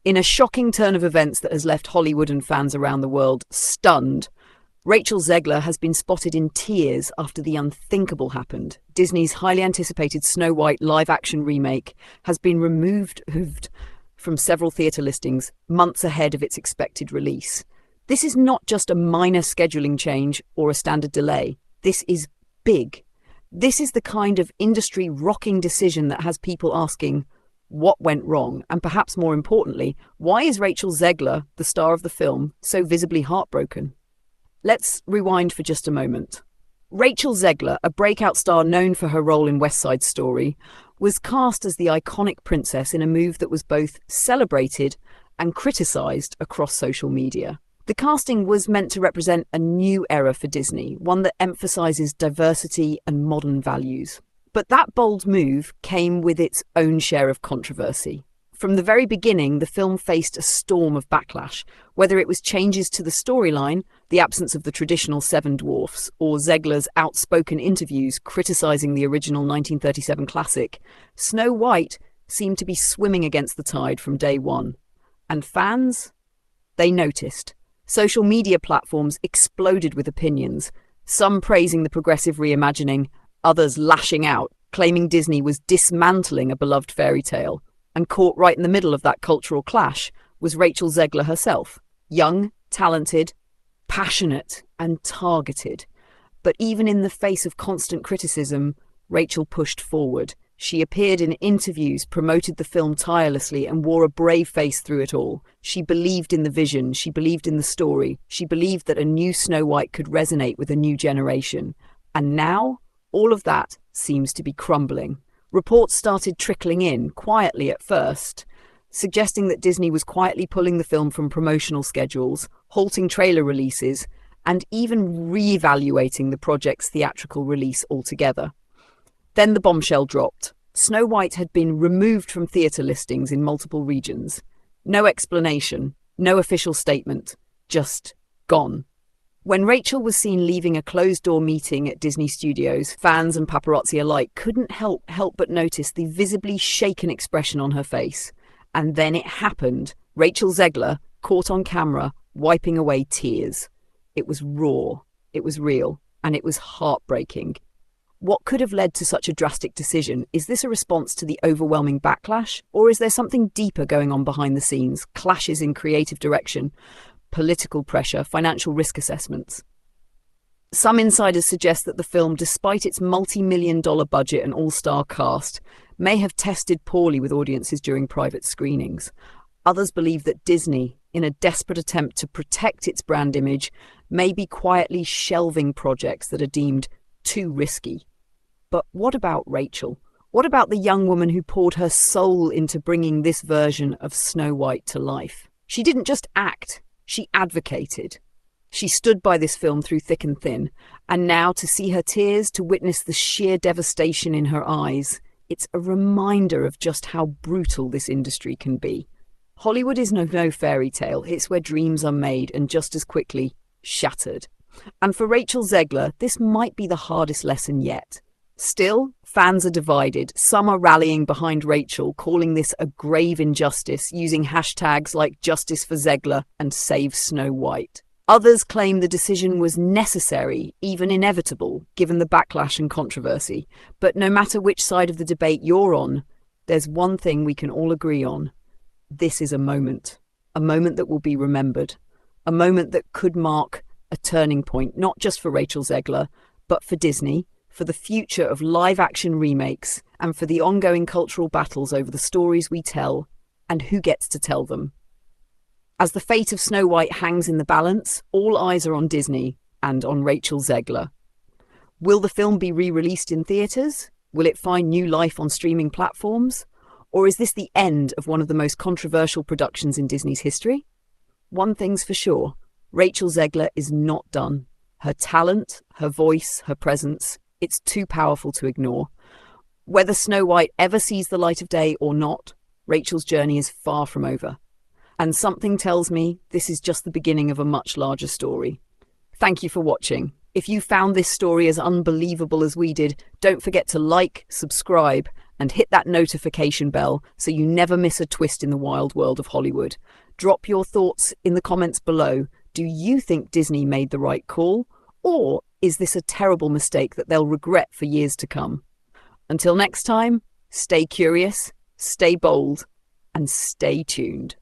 In a shocking turn of events that has left Hollywood and fans around the world stunned, Rachel Zegler has been spotted in tears after the unthinkable happened. Disney's highly anticipated Snow White live-action remake has been removed from several theatre listings months ahead of its expected release. This is not just a minor scheduling change or a standard delay. This is big. This is the kind of industry-rocking decision that has people asking, what went wrong? And perhaps more importantly, why is Rachel Zegler, the star of the film, so visibly heartbroken? Let's rewind for just a moment. Rachel Zegler, a breakout star known for her role in West Side Story, was cast as the iconic princess in a move that was both celebrated and criticised across social media. The casting was meant to represent a new era for Disney, one that emphasises diversity and modern values. But that bold move came with its own share of controversy. From the very beginning, the film faced a storm of backlash, whether it was changes to the storyline, the absence of the traditional seven dwarfs, or Zegler's outspoken interviews criticising the original 1937 classic. Snow White seemed to be swimming against the tide from day one. And fans? They noticed. Social media platforms exploded with opinions, some praising the progressive reimagining, others lashing out, claiming Disney was dismantling a beloved fairy tale. And caught right in the middle of that cultural clash was Rachel Zegler herself. Young, talented, passionate, and targeted. But even in the face of constant criticism, Rachel pushed forward. She appeared in interviews, promoted the film tirelessly, and wore a brave face through it all. She believed in the vision, she believed in the story, she believed that a new Snow White could resonate with a new generation. And now, all of that seems to be crumbling. Reports started trickling in, quietly at first, suggesting that Disney was quietly pulling the film from promotional schedules, halting trailer releases, and even re-evaluating the project's theatrical release altogether. Then the bombshell dropped. Snow White had been removed from theatre listings in multiple regions. No explanation, no official statement, just gone. When Rachel was seen leaving a closed-door meeting at Disney Studios, fans and paparazzi alike couldn't help but notice the visibly shaken expression on her face. And then it happened. Rachel Zegler, caught on camera, wiping away tears. It was raw, it was real, and it was heartbreaking. What could have led to such a drastic decision? Is this a response to the overwhelming backlash? Or is there something deeper going on behind the scenes? Clashes in creative direction? Political pressure, financial risk assessments. Some insiders suggest that the film, despite its multi-million-dollar budget and all-star cast, may have tested poorly with audiences during private screenings. Others believe that Disney, in a desperate attempt to protect its brand image, may be quietly shelving projects that are deemed too risky. But what about Rachel? What about the young woman who poured her soul into bringing this version of Snow White to life? She didn't just act. She advocated. She stood by this film through thick and thin, and now to see her tears, to witness the sheer devastation in her eyes, it's a reminder of just how brutal this industry can be. Hollywood is no fairy tale. It's where dreams are made and just as quickly shattered. And for Rachel Zegler, this might be the hardest lesson yet. Still, fans are divided. Some are rallying behind Rachel, calling this a grave injustice, using hashtags like Justice for Zegler and Save Snow White. Others claim the decision was necessary, even inevitable, given the backlash and controversy. But no matter which side of the debate you're on, there's one thing we can all agree on. This is a moment that will be remembered, a moment that could mark a turning point, not just for Rachel Zegler, but for Disney, for the future of live-action remakes, and for the ongoing cultural battles over the stories we tell and who gets to tell them. As the fate of Snow White hangs in the balance, all eyes are on Disney and on Rachel Zegler. Will the film be re-released in theatres? Will it find new life on streaming platforms? Or is this the end of one of the most controversial productions in Disney's history? One thing's for sure, Rachel Zegler is not done. Her talent, her voice, her presence, it's too powerful to ignore. Whether Snow White ever sees the light of day or not, Rachel's journey is far from over. And something tells me this is just the beginning of a much larger story. Thank you for watching. If you found this story as unbelievable as we did, don't forget to like, subscribe, and hit that notification bell so you never miss a twist in the wild world of Hollywood. Drop your thoughts in the comments below. Do you think Disney made the right call? Or is this a terrible mistake that they'll regret for years to come? Until next time, stay curious, stay bold, and stay tuned.